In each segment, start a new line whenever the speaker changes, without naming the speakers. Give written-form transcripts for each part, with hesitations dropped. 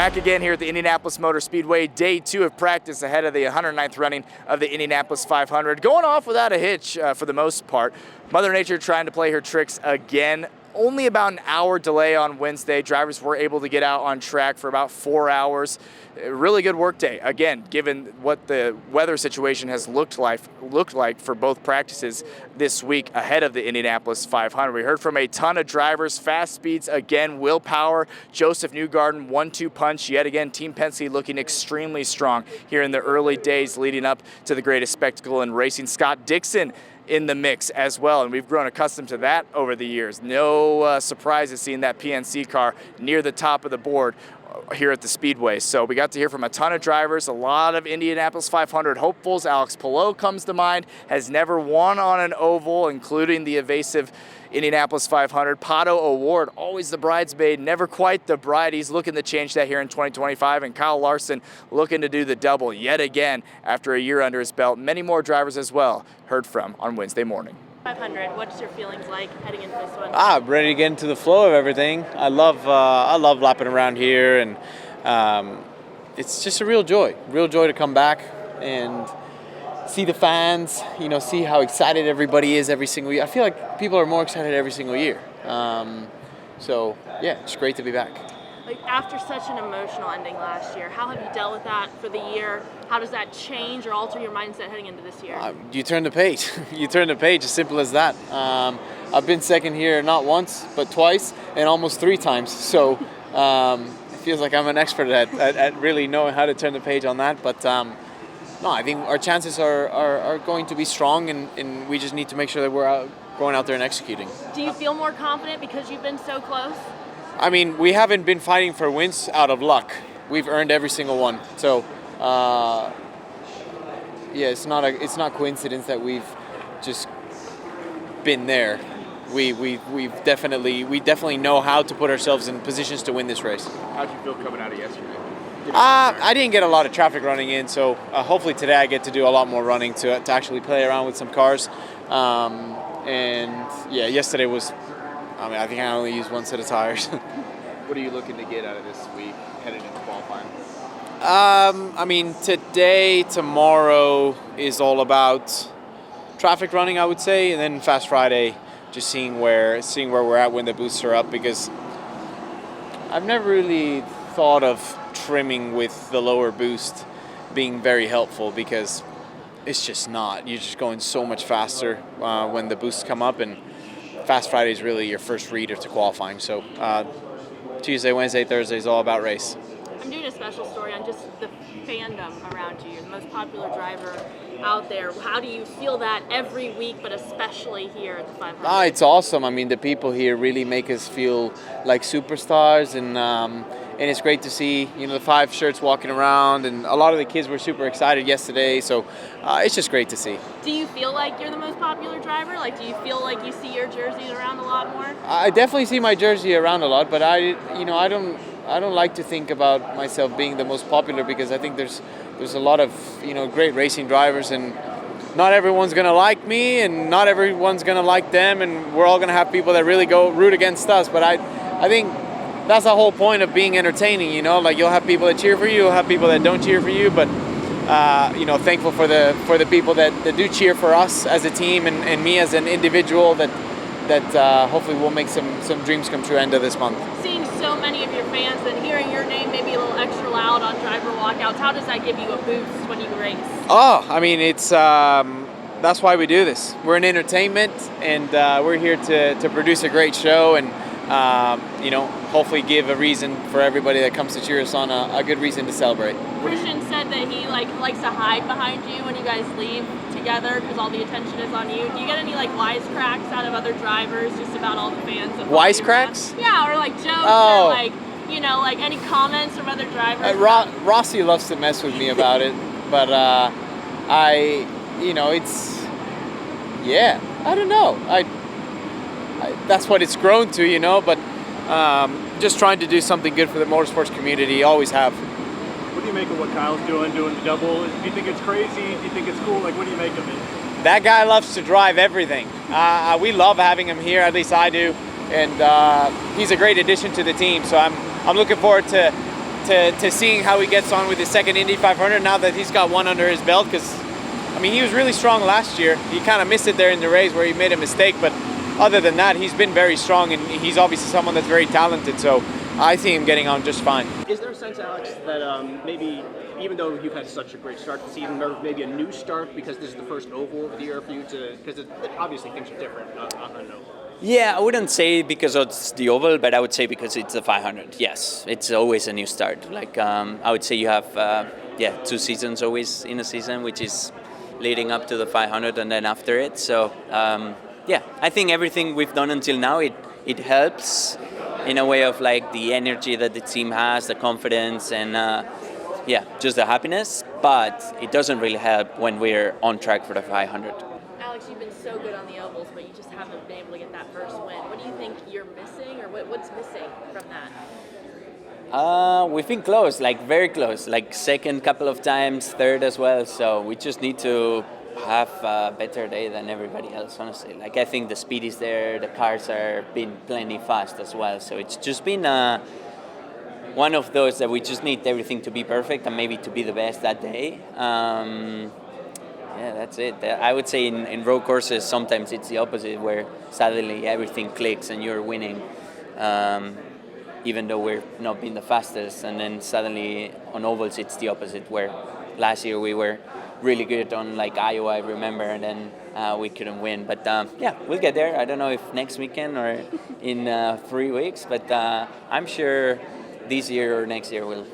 Back again here at the Indianapolis Motor Speedway, day 2 of practice ahead of the 109th running of the Indianapolis 500. Going off without a hitch for the most part. Mother Nature trying to play her tricks again. Only about an hour delay on Wednesday. Drivers were able to get out on track for about 4 hours. A really good work day. Again, given what the weather situation has looked like for both practices this week ahead of the Indianapolis 500. We heard from a ton of drivers, fast speeds again, willpower. Joseph Newgarden, 1-2 punch. Yet again, Team Penske looking extremely strong here in the early days leading up to the greatest spectacle in racing. Scott Dixon in the mix as well, and we've grown accustomed to that over the years. No surprises seeing that PNC car near the top of the board here at the Speedway. So we got to hear from a ton of drivers, a lot of Indianapolis 500 hopefuls. Alex Palou comes to mind, has never won on an oval, including the evasive Indianapolis 500. Pato O'Ward, always the bridesmaid, never quite the bride. He's looking to change that here in 2025. And Kyle Larson looking to do the double yet again after a year under his belt. Many more drivers as well heard from on Wednesday morning.
500, what's your feelings like heading into this one?
I'm ready to get into the flow of everything. I love lapping around here, and it's just a real joy to come back and see the fans, see how excited everybody is every single year. I feel like people are more excited every single year. So yeah, it's great to be back.
Like after such an emotional ending last year, how have you dealt with that for the year? How does that change or alter your mindset heading into this year?
You turn the page. You turn the page, as simple as that. I've been second here not once, but twice, and almost 3 times. So it feels like I'm an expert at really knowing how to turn the page on that. But no, I think our chances are going to be strong, and we just need to make sure that we're going out there and executing.
Do you feel more confident because you've been so close?
I mean, we haven't been fighting for wins out of luck. We've earned every single one. So, yeah, it's not coincidence that we've just been there. We definitely know how to put ourselves in positions to win this race.
How'd you feel coming out of yesterday?
I didn't get a lot of traffic running in, so hopefully today I get to do a lot more running to actually play around with some cars. And yeah, yesterday was. I think I only used 1 set of tires.
What are you looking to get out of this week headed into qualifying?
Today, tomorrow is all about traffic running, I would say, and then Fast Friday, just seeing where we're at when the boosts are up, because I've never really thought of trimming with the lower boost being very helpful, because it's just not. You're just going so much faster when the boosts come up, and Fast Friday is really your first read to qualifying. So Tuesday, Wednesday, Thursday is all about race.
I'm doing a special story on just the fandom around you. You're the most popular driver out there. How do you feel that every week, but especially here at the 500?
It's awesome. I mean, the people here really make us feel like superstars, and it's great to see the 5 shirts walking around, and a lot of the kids were super excited yesterday. So it's just great to see.
Do you feel like you're the most popular driver? Like, do you feel like you see your jerseys around a lot more?
I definitely see my jersey around a lot, but I don't like to think about myself being the most popular, because I think there's a lot of great racing drivers, and not everyone's gonna like me, and not everyone's gonna like them, and we're all gonna have people that really go root against us. But I think that's the whole point of being entertaining. Like, you'll have people that cheer for you, you'll have people that don't cheer for you, but thankful for the people that do cheer for us as a team, and me as an individual, that hopefully will make some dreams come true end of this month.
Seeing so many of your fans and hearing your name maybe a little extra loud on driver walkouts, how does that give you a boost when you race?
Oh, I mean, it's that's why we do this. We're in entertainment, and we're here to produce a great show, and hopefully give a reason for everybody that comes to cheer us on a good reason to celebrate.
Christian said that he likes to hide behind you when you guys leave together because all the attention is on you. Do you get any wisecracks out of other drivers just about all the fans?
Wisecracks?
Yeah, or jokes, or any comments from other drivers.
Rossi loves to mess with me about it, but it's, yeah, I don't know. That's what it's grown to, but just trying to do something good for the motorsports community, always have.
What do you make of what Kyle's doing the double? Do you think it's crazy? Do you think it's cool? What do you make of it?
That guy loves to drive everything. We love having him here, at least I do, and he's a great addition to the team. So I'm looking forward to to seeing how he gets on with his second Indy 500 now that he's got one under his belt. Because, I mean, he was really strong last year. He kind of missed it there in the race where he made a mistake. But other than that, he's been very strong, and he's obviously someone that's very talented. So I see him getting on just fine.
Is there a sense, Alex, that maybe, even though you've had such a great start to the season, or maybe a new start because this is the first oval of the year for you because obviously things are different on an oval?
Yeah, I wouldn't say because it's the oval, but I would say because it's the 500. Yes, it's always a new start. Like I would say you have 2 seasons always in a season, which is leading up to the 500 and then after it. So I think everything we've done until now it helps in a way of like the energy that the team has, the confidence, and just the happiness. But it doesn't really help when we're on track for the 500.
Alex, you've been so good on the ovals, but you just haven't been able to get that first win. What do you think you're missing, or what's missing from that?
We've been close, like very close, like second couple of times, third as well. So we just need to have a better day than everybody else, honestly. Like I think the speed is there, the cars are been plenty fast as well. So it's just been one of those that we just need everything to be perfect and maybe to be the best that day. That's it. I would say in road courses, sometimes it's the opposite, where suddenly everything clicks and you're winning, even though we're not being the fastest. And then suddenly on ovals, it's the opposite, where last year we were really good on like Iowa, I remember, and then we couldn't win. But we'll get there. I don't know if next weekend or in 3 weeks, but I'm sure this year or next year we'll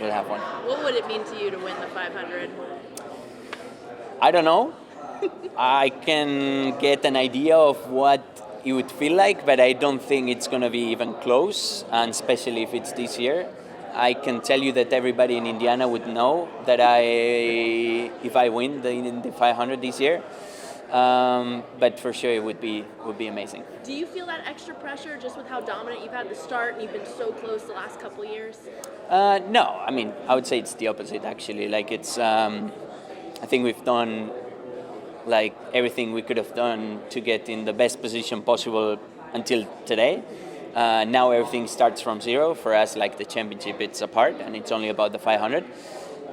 have one.
What would it mean to you to win the 500?
I don't know. I can get an idea of what it would feel like, but I don't think it's going to be even close, and especially if it's this year. I can tell you that everybody in Indiana would know that if I win the 500 this year, but for sure it would be amazing.
Do you feel that extra pressure just with how dominant you've had the start and you've been so close the last couple of years?
No, I mean, I would say it's the opposite actually. Like it's, I think we've done like everything we could have done to get in the best position possible until today. Now everything starts from zero. For us, like the championship, it's apart and it's only about the 500.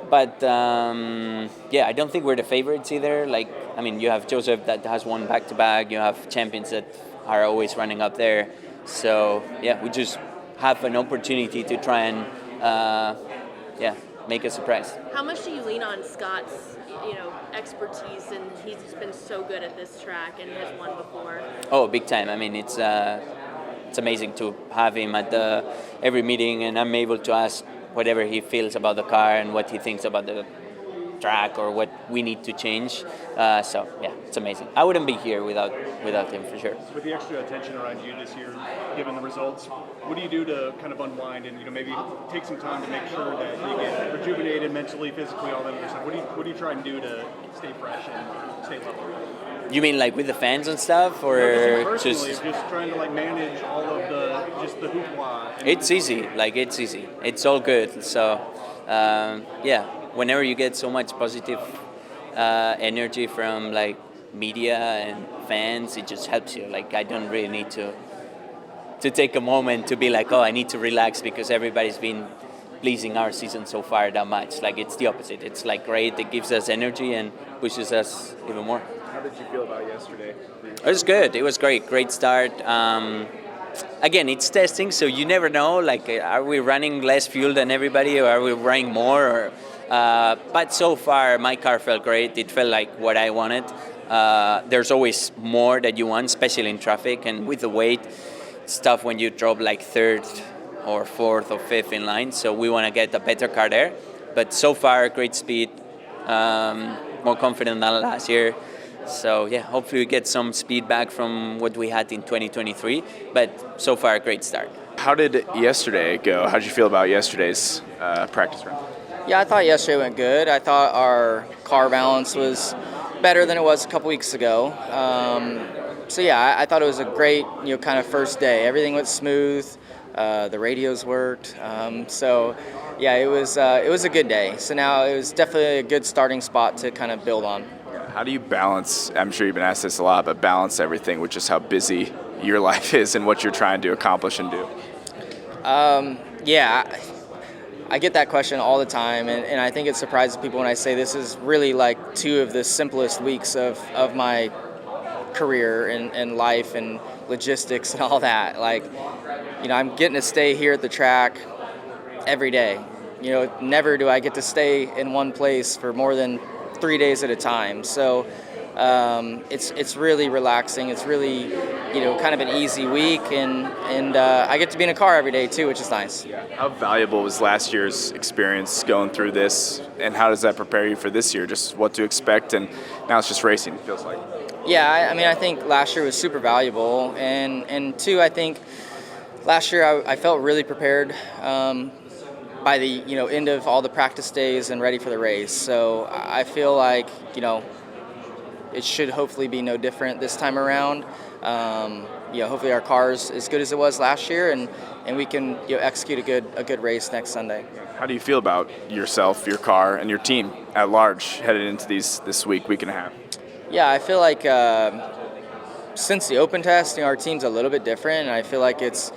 But I don't think we're the favorites either. Like, I mean, you have Joseph that has won back-to-back. You have champions that are always running up there. So we just have an opportunity to try and make a surprise.
How much do you lean on Scott's expertise, and he's just been so good at this track and has won before?
Oh, big time. I mean, it's amazing to have him at every meeting, and I'm able to ask whatever he feels about the car and what he thinks about the track or what we need to change. It's amazing. I wouldn't be here without him for sure.
With the extra attention around you this year, given the results, what do you do to kind of unwind and maybe take some time to make sure that you get rejuvenated mentally, physically, all that other stuff? What do you try and do to stay fresh and stay level?
You mean like with the fans and stuff, or
just trying to like manage all of the hoopla?
It's easy. It's all good. So whenever you get so much positive energy from like media and fans, it just helps you. Like I don't really need to take a moment to be like, I need to relax because everybody's been pleasing our season so far that much. Like it's the opposite. It's like great. It gives us energy and pushes us even more.
How did you feel about yesterday?
It was good. It was great. Great start. Again, it's testing, so you never know. Like, are we running less fuel than everybody, or are we running more? But so far, my car felt great. It felt like what I wanted. There's always more that you want, especially in traffic. And with the weight, it's tough when you drop like third or fourth or fifth in line. So we want to get a better car there. But so far, great speed. More confident than last year. So hopefully we get some speed back from what we had in 2023. But so far, a great start.
How did yesterday go? How did you feel about yesterday's practice run?
Yeah, I thought yesterday went good. I thought our car balance was better than it was a couple weeks ago. I thought it was a great, kind of first day. Everything went smooth. The radios worked. It was a good day. So now it was definitely a good starting spot to kind of build on.
How do you balance, I'm sure you've been asked this a lot, but balance everything with just how busy your life is and what you're trying to accomplish and do?
I get that question all the time, and I think it surprises people when I say this is really like 2 of the simplest weeks of my career and life and logistics and all that. Like, I'm getting to stay here at the track every day. Never do I get to stay in one place for more than 3 days at a time. So it's really relaxing. It's really, kind of an easy week, and I get to be in a car every day too, which is nice.
How valuable was last year's experience going through this, and how does that prepare you for this year? Just what to expect, and now it's just racing, it feels like.
Yeah, I think last year was super valuable, and two, I think last year I felt really prepared by the end of all the practice days and ready for the race. So I feel like it should hopefully be no different this time around. Hopefully our car's as good as it was last year, and we can execute a good race next Sunday.
How do you feel about yourself, your car, and your team at large headed into this week and a half?
Yeah, I feel like since the open test, our team's a little bit different, and I feel like it's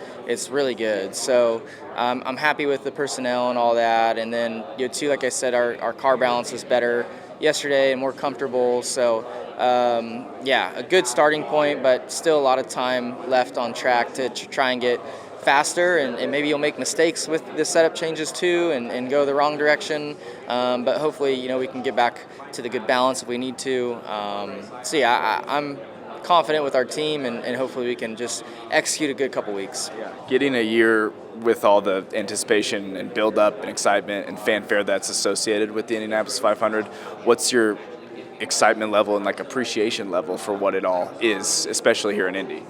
really good. So I'm happy with the personnel and all that. And then too, like I said, our car balance was better yesterday and more comfortable. So a good starting point, but still a lot of time left on track to try and get faster, and maybe you'll make mistakes with the setup changes too and go the wrong direction, but hopefully we can get back to the good balance if we need to. I'm confident with our team, and hopefully we can just execute a good couple weeks.
Getting a year with all the anticipation and build up and excitement and fanfare that's associated with the Indianapolis 500, what's your excitement level and appreciation level for what it all is, especially here in Indy?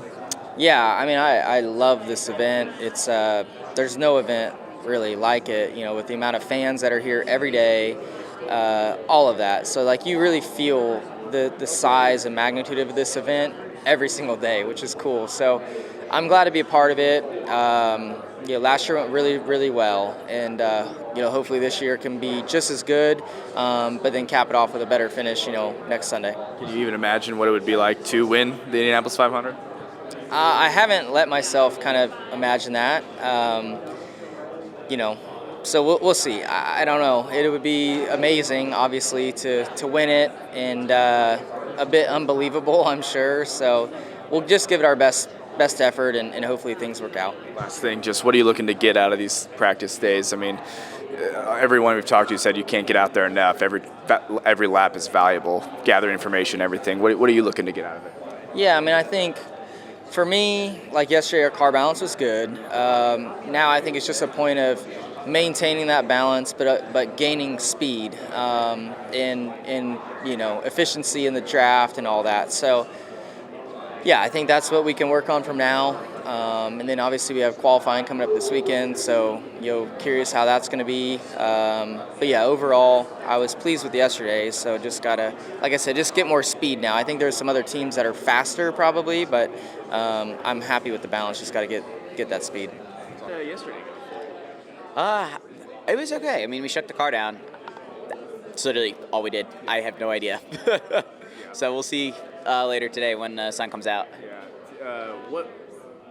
Yeah, I love this event. It's there's no event really like it, with the amount of fans that are here every day, all of that. So you really feel the size and magnitude of this event every single day, which is cool. So I'm glad to be a part of it. Last year went really, really well, and hopefully this year can be just as good, but then cap it off with a better finish, next Sunday.
Can you even imagine what it would be like to win the Indianapolis 500?
I haven't let myself kind of imagine that. So we'll see. I don't know. It would be amazing, obviously, to win it, and a bit unbelievable, I'm sure. So we'll just give it our best effort, and hopefully things work out.
Last thing, just what are you looking to get out of these practice days? Everyone we've talked to said you can't get out there enough. Every lap is valuable. Gather information, everything. What are you looking to get out of it?
Yeah, I think for me, like yesterday, our car balance was good. Now I think it's just a point of maintaining that balance, but gaining speed in efficiency in the draft and all that. So yeah, I think that's what we can work on from now. And then obviously we have qualifying coming up this weekend, so curious how that's going to be. But yeah, overall, I was pleased with yesterday. So just gotta, like I said, just get more speed now. I think there's some other teams that are faster probably, but I'm happy with the balance. Just got to get that speed.
Yesterday.
It was okay. We shut the car down. That's literally all we did. I have no idea. So we'll see later today when the sun comes out.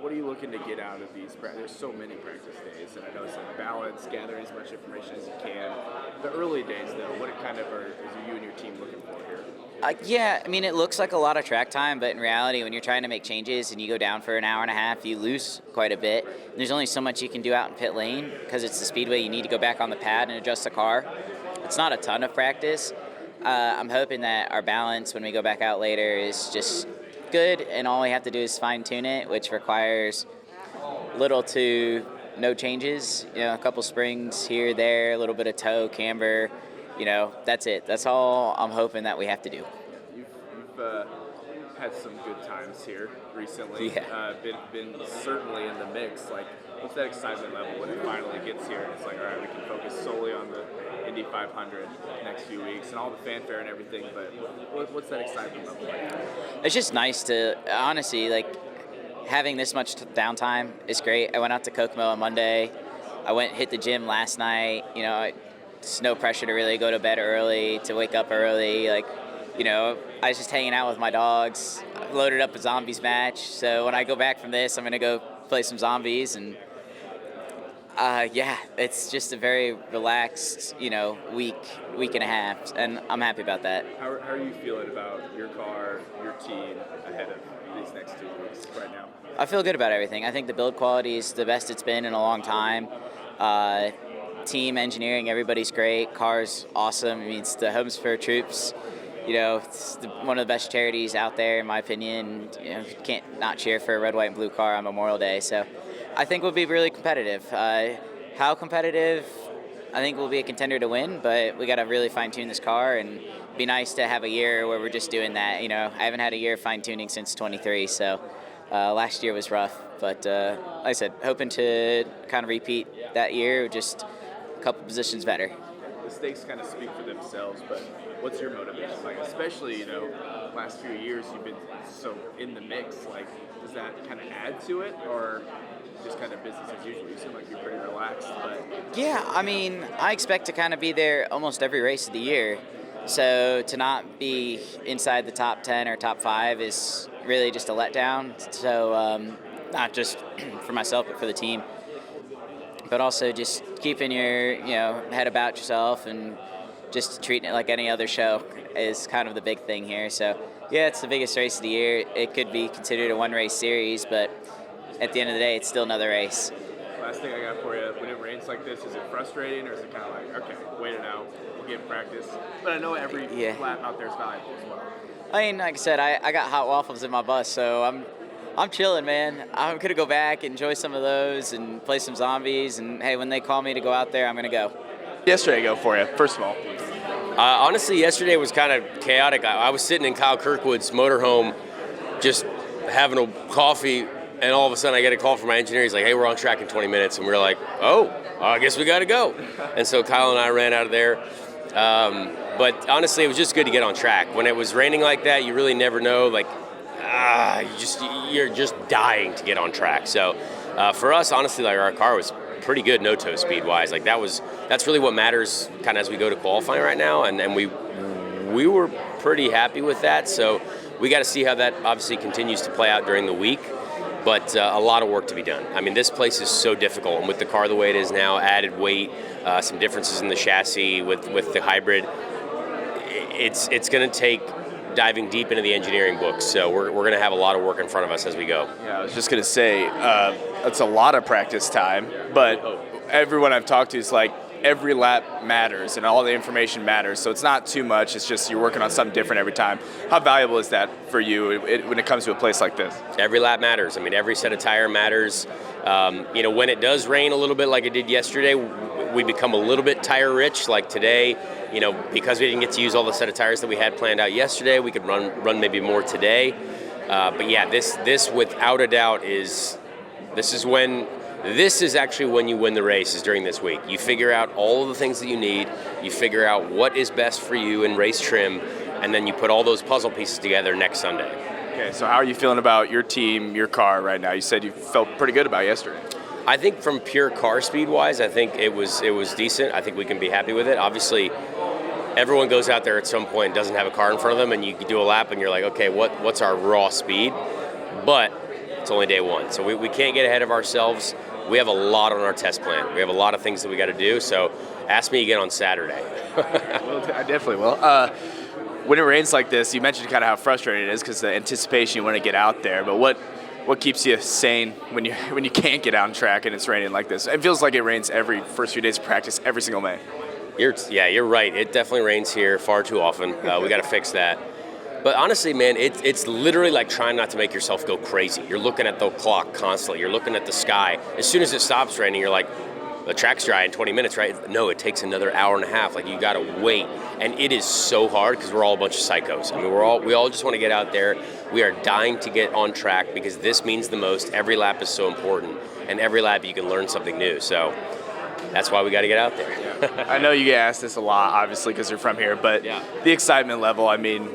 What are you looking to get out of these? There's so many practice days, and I know it's balance, gathering as much information as you can. The early days, though, what kind of is you and your team looking for here?
It looks like a lot of track time, but in reality, when you're trying to make changes and you go down for an hour and a half, you lose quite a bit. And there's only so much you can do out in pit lane because it's the speedway. You need to go back on the pad and adjust the car. It's not a ton of practice. I'm hoping that our balance when we go back out later is just good, and all we have to do is fine-tune it, which requires little to no changes. A couple springs here, there, a little bit of toe, camber. That's it. That's all I'm hoping that we have to do.
You've had some good times here recently.
Yeah.
Been certainly in the mix. What's that excitement level when it finally gets here? And it's all right, we can focus solely on the Indy 500 next few weeks and all the fanfare and everything. But what's that excitement level like?
It's just nice to, honestly, having this much downtime is great. I went out to Kokomo on Monday. I hit the gym last night. It's no pressure to really go to bed early, to wake up early. I was just hanging out with my dogs. I loaded up a zombies match. So when I go back from this, I'm going to go play some zombies. And Yeah, it's just a very relaxed, week and a half, and I'm happy about that.
How are you feeling about your car, your team ahead of these next 2 weeks right now?
I feel good about everything. I think the build quality is the best it's been in a long time. Team engineering, everybody's great. Car's awesome. I mean, it's the Homes for Troops. It's one of the best charities out there, in my opinion. You can't not cheer for a red, white, and blue car on Memorial Day. So I think we'll be really competitive. How competitive? I think we'll be a contender to win, but we got to really fine-tune this car, and be nice to have a year where we're just doing that. I haven't had a year of fine-tuning since 23, so last year was rough. But like I said, hoping to kind of repeat that year, just a couple positions better.
The stakes kind of speak for themselves, but what's your motivation? Like, especially, last few years you've been so in the mix. Like, does that kind of add to it, or just kind of business as usual? You seem like you're pretty relaxed, but
Yeah, I mean, I expect to kind of be there almost every race of the year. So to not be inside the top 10 or top 5 is really just a letdown. So not just for myself, but for the team. But also just keeping your head about yourself and just treating it like any other show is kind of the big thing here. So yeah, it's the biggest race of the year. It could be considered a one-race series, but at the end of the day, it's still another race.
last thing I got for you, when it rains like this, is it frustrating, or is it kind of like, okay, wait it out, we'll get practice? But I know every lap out there is valuable as well.
I mean, like I said, I got hot waffles in my bus, so I'm chilling, man. I'm gonna go back, enjoy some of those, and play some zombies. And hey, when they call me to go out there, I'm gonna go.
Yesterday go for you, first of all.
Honestly, yesterday was kind of chaotic. I was sitting in Kyle Kirkwood's motorhome, just having a coffee, and all of a sudden I get a call from my engineer. He's like, "Hey, we're on track in 20 minutes," and we were like, "Oh, I guess we got to go." And so Kyle and I ran out of there. But honestly, it was just good to get on track. When it was raining like that, you really never know. Like, you're just dying to get on track. So for us, honestly, like our car was pretty good no-toe speed-wise. Like that's really what matters kind of as we go to qualifying right now. And we were pretty happy with that. So we got to see how that obviously continues to play out during the week. But a lot of work to be done. I mean, this place is so difficult, and with the car the way it is now, added weight, some differences in the chassis with the hybrid, it's going to take diving deep into the engineering books. So we're going to have a lot of work in front of us as we go.
Yeah, I was just going to say, it's a lot of practice time, but everyone I've talked to is like, every lap matters and all the information matters. So it's not too much. It's just you're working on something different every time. How valuable is that for you when it comes to a place like this?
Every lap matters. I mean, every set of tire matters. When it does rain a little bit like it did yesterday, we become a little bit tire rich. Like today, because we didn't get to use all the set of tires that we had planned out yesterday, we could run maybe more today. But yeah, this without a doubt This is actually when you win the race, is during this week. You figure out all of the things that you need, you figure out what is best for you in race trim, and then you put all those puzzle pieces together next Sunday.
Okay, so how are you feeling about your team, your car right now? You said you felt pretty good about yesterday.
I think from pure car speed-wise, I think it was decent. I think we can be happy with it. Obviously, everyone goes out there at some point and doesn't have a car in front of them, and you do a lap and you're like, okay, what's our raw speed? But it's only day one, so we can't get ahead of ourselves. We have a lot on our test plan. We have a lot of things that we got to do, so ask me again on Saturday.
Well, I definitely will. When it rains like this, you mentioned kind of how frustrating it is because the anticipation, you want to get out there, but what keeps you sane when you can't get out on track and it's raining like this? It feels like it rains every first few days of practice, every single May.
You're right. It definitely rains here far too often. We got to fix that. But honestly, man, it's literally like trying not to make yourself go crazy. You're looking at the clock constantly. You're looking at the sky. As soon as it stops raining, you're like, the track's dry in 20 minutes, right? No, it takes another hour and a half. Like, you got to wait. And it is so hard because we're all a bunch of psychos. I mean, we all just want to get out there. We are dying to get on track because this means the most. Every lap is so important. And every lap you can learn something new. So that's why we got to get out there.
I know you get asked this a lot, obviously, because you're from here. But the excitement level, I mean,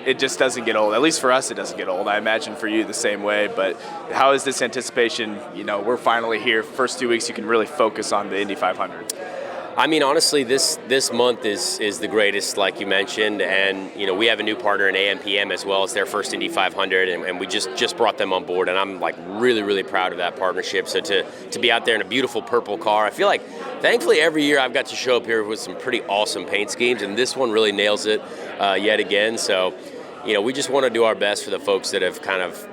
it just doesn't get old. At least for us, it doesn't get old. I imagine for you the same way. But how is this anticipation? We're finally here. First 2 weeks, you can really focus on the Indy 500.
I mean, honestly, this month is the greatest, like you mentioned, and we have a new partner in AMPM as well. It's their first Indy 500, and we just brought them on board, and I'm like really proud of that partnership. So to be out there in a beautiful purple car, I feel like thankfully every year I've got to show up here with some pretty awesome paint schemes, and this one really nails it yet again. So we just want to do our best for the folks that have kind of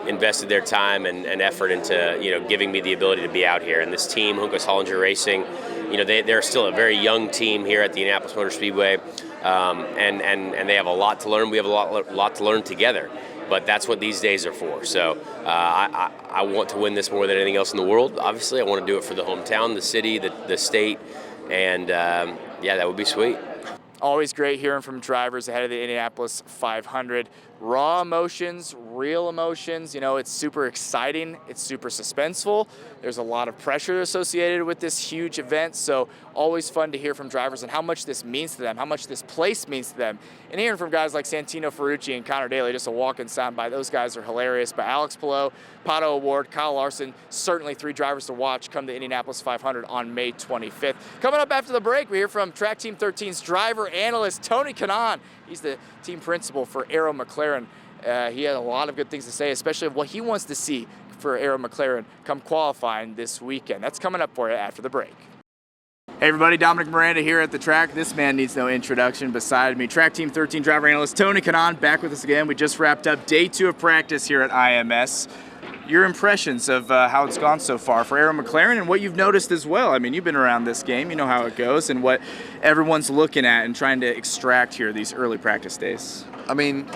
invested their time and effort into giving me the ability to be out here. And this team, Hunkos Hollinger Racing, they're still a very young team here at the Indianapolis Motor Speedway, and they have a lot to learn. We have a lot to learn together, but that's what these days are for. So I want to win this more than anything else in the world. Obviously, I want to do it for the hometown, the city, the state, and yeah, that would be sweet.
Always great hearing from drivers ahead of the Indianapolis 500. Raw emotions, real emotions. It's super exciting. It's super suspenseful. There's a lot of pressure associated with this huge event. So always fun to hear from drivers and how much this means to them, how much this place means to them. And hearing from guys like Santino Ferrucci and Connor Daly, just a walk-in soundbite. Those guys are hilarious. But Alex Palou, Pato O'Ward, Kyle Larson, certainly 3 drivers to watch come to Indianapolis 500 on May 25th. Coming up after the break, we hear from Track Team 13's driver analyst Tony Kanaan. He's the team principal for Arrow McLaren. He had a lot of good things to say, especially of what he wants to see for Arrow McLaren come qualifying this weekend. That's coming up for you after the break. Hey everybody, Dominic Miranda here at the track. This man needs no introduction beside me. Track Team 13 driver analyst Tony Kanaan back with us again. We just wrapped up day 2 of practice here at IMS. Your impressions of how it's gone so far for Arrow McLaren and what you've noticed as well. I mean, you've been around this game, you know how it goes, and what everyone's looking at and trying to extract here these early practice days.
I mean,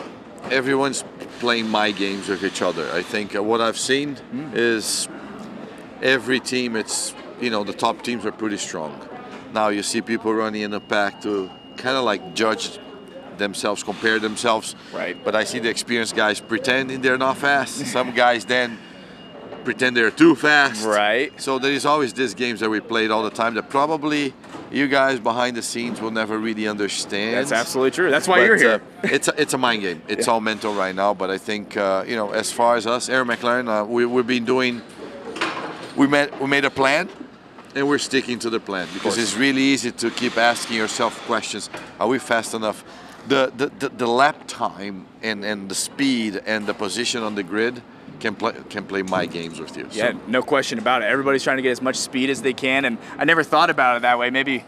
everyone's playing my games with each other. I think what I've seen is every team, the top teams are pretty strong. Now you see people running in the pack to kind of like judge themselves, compare themselves.
Right.
But I see the experienced guys pretending they're not fast. Some guys then pretend they're too fast.
Right.
So there is always these games that we played all the time that probably you guys behind the scenes will never really understand.
That's absolutely true. That's why you're here.
It's a mind game. It's all mental right now. But I think as far as us, Arrow McLaren, we've been doing. We made a plan. And we're sticking to the plan because it's really easy to keep asking yourself questions. Are we fast enough? The lap time and the speed and the position on the grid can play my games with you.
Yeah, no question about it. Everybody's trying to get as much speed as they can, and I never thought about it that way. Maybe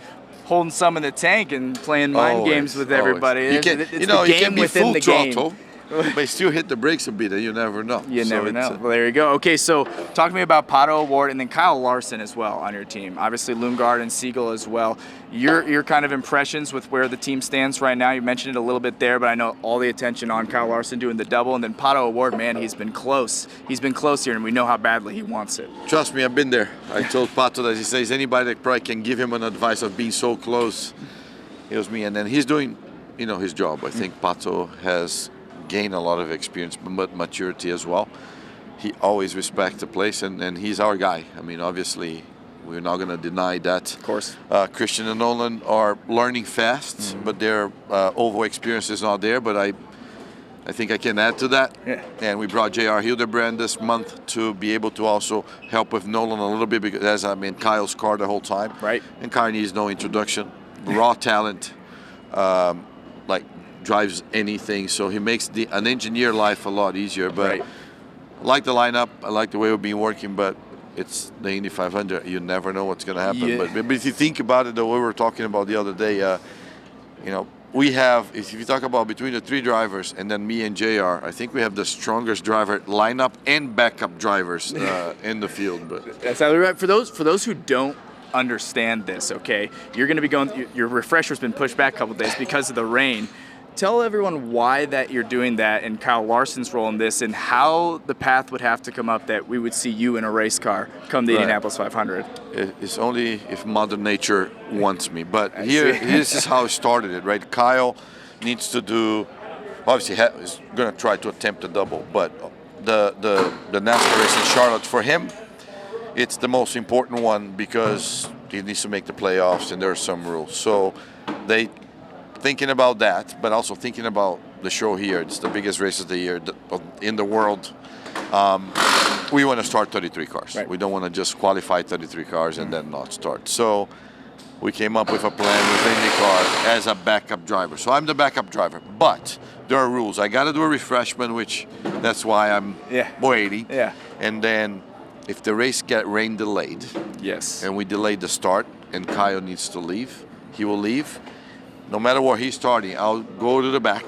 holding some in the tank and playing mind games with everybody.
You can,
it's
you
the game
can be
within
full
the
throttle,
game.
but still hit the brakes a bit, and you never know.
You never know. Well, there you go. Okay, so talk to me about Pato O'Ward and then Kyle Larson as well on your team. Obviously, Lundgaard and Siegel as well. Your kind of impressions with where the team stands right now. You mentioned it a little bit there, but I know all the attention on Kyle Larson doing the double, and then Pato O'Ward, man, he's been close. He's been close here, and we know how badly he wants it.
Trust me, I've been there. I told Pato that he says anybody that probably can give him an advice of being so close, it was me. And then he's doing, his job. I think Pato has gain a lot of experience, but maturity as well. He always respects the place, and he's our guy. I mean, obviously, we're not going to deny that.
Of course.
Christian and Nolan are learning fast, but their oval experience is not there. But I think I can add to that.
Yeah.
And we brought J.R. Hildebrand this month to be able to also help with Nolan a little bit because Kyle's car the whole time.
Right.
And Kyle needs no introduction. Raw talent. Drives anything, so he makes an engineer life a lot easier. But I like the lineup, I like the way we've been working, but it's the Indy 500. You never know what's going to happen.
Yeah.
But if you think about it, the way we were talking about the other day, we have, if you talk about between the 3 drivers and then me and JR, I think we have the strongest driver lineup and backup drivers in the field. But
that's exactly right. For those who don't understand this, okay, you're going to be going. Your refresher's been pushed back a couple days because of the rain. Tell everyone why that you're doing that and Kyle Larson's role in this and how the path would have to come up that we would see you in a race car come the Indianapolis 500.
It's only if Mother Nature wants me. But this is how it started it, right? Kyle needs to do, obviously he's going to try to attempt a double, but the NASCAR race in Charlotte, for him, it's the most important one because he needs to make the playoffs and there are some rules. So they thinking about that, but also thinking about the show here. It's the biggest race of the year in the world. We want to start 33 cars. Right. We don't want to just qualify 33 cars and then not start. So we came up with a plan with IndyCar as a backup driver. So I'm the backup driver, but there are rules. I got to do a refreshment, which that's why I'm waiting.
Yeah.
And then if the race get rain delayed,
yes,
and we delayed the start, and Kyle needs to leave, he will leave. No matter where he's starting, I'll go to the back,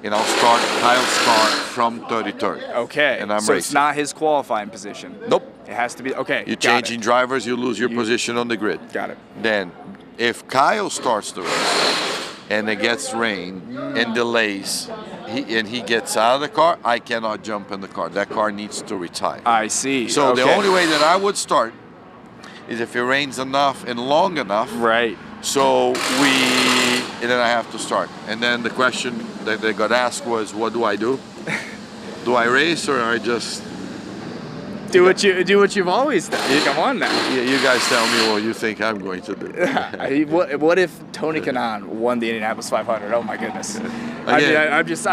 and I'll start Kyle's car from 33rd.
Okay.
And I'm
so
racing.
it's not his qualifying position.
Nope.
It has to be. Okay.
You're
got
changing
it.
drivers, you lose your position on the grid.
Got it.
Then, if Kyle starts the race and it gets rain and delays, he gets out of the car, I cannot jump in the car. That car needs to retire.
I see.
So
okay.
the only way that I would start is if it rains enough and long enough.
Right.
So and then I have to start. And then the question that they got asked was, what do I do? Do I race or I just
do what you've always done? Come on now.
Yeah, you guys tell me what you think I'm going to do.
What if Tony Kanaan won the Indianapolis 500? Oh my goodness. I'm just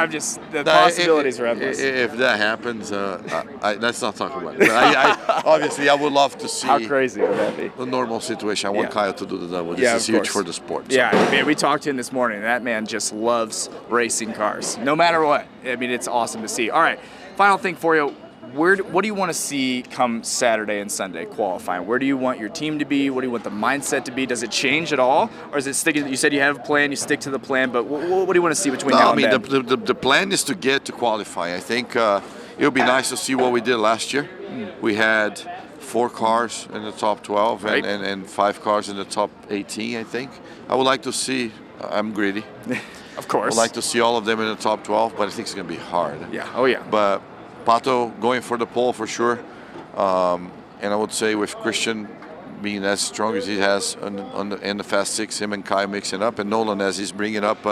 the possibilities are endless.
If that happens, let's not talk about it. But obviously, I would love to see.
How crazy would that be?
The normal situation. I want Kyle to do the double. This is
of
huge
course.
for the sport. So.
Yeah, man, we talked to him this morning. And that man just loves racing cars, no matter what. I mean, it's awesome to see. All right, final thing for you. What do you want to see come Saturday and Sunday qualifying? Where do you want your team to be? What do you want the mindset to be? Does it change at all, or is it sticking? You said you have a plan, you stick to the plan, but what do you want to see between now and then?
The plan is to get to qualify. I think it would be nice to see what we did last year. We had 4 cars in the top 12 and 5 cars in the top 18. I think I would like to see. I'm greedy.
Of course.
I'd like to see all of them in the top 12, but I think it's going to be hard.
Yeah. Oh yeah.
But Pato going for the pole for sure, and I would say with Christian being as strong as he has in the Fast 6, him and Kai mixing up, and Nolan as he's bringing up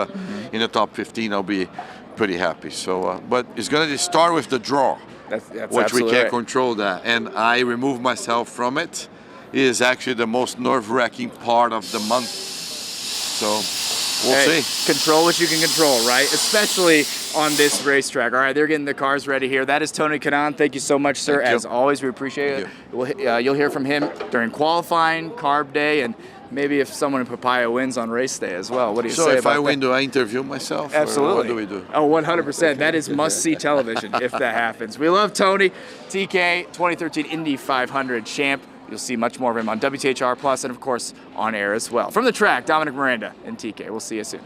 in the top 15, I'll be pretty happy. So, but it's going to start with the draw,
that's
which we can't
right.
control that, and I remove myself from it. It is actually the most nerve-wracking part of the month. So we'll see.
Control what you can control, right? Especially on this racetrack. All right, they're getting the cars ready here. That is Tony Kanaan. Thank you so much, sir. As always, we appreciate it. You'll hear from him during qualifying, carb day, and maybe if someone in Papaya wins on race day as well. What do you say about that?
So if I win, do I interview myself?
Absolutely.
Or what do we do?
Oh, 100%. That is must-see television if that happens. We love Tony. TK, 2013 Indy 500 champ. You'll see much more of him on WTHR Plus and, of course, on air as well. From the track, Dominic Miranda and TK. We'll see you soon.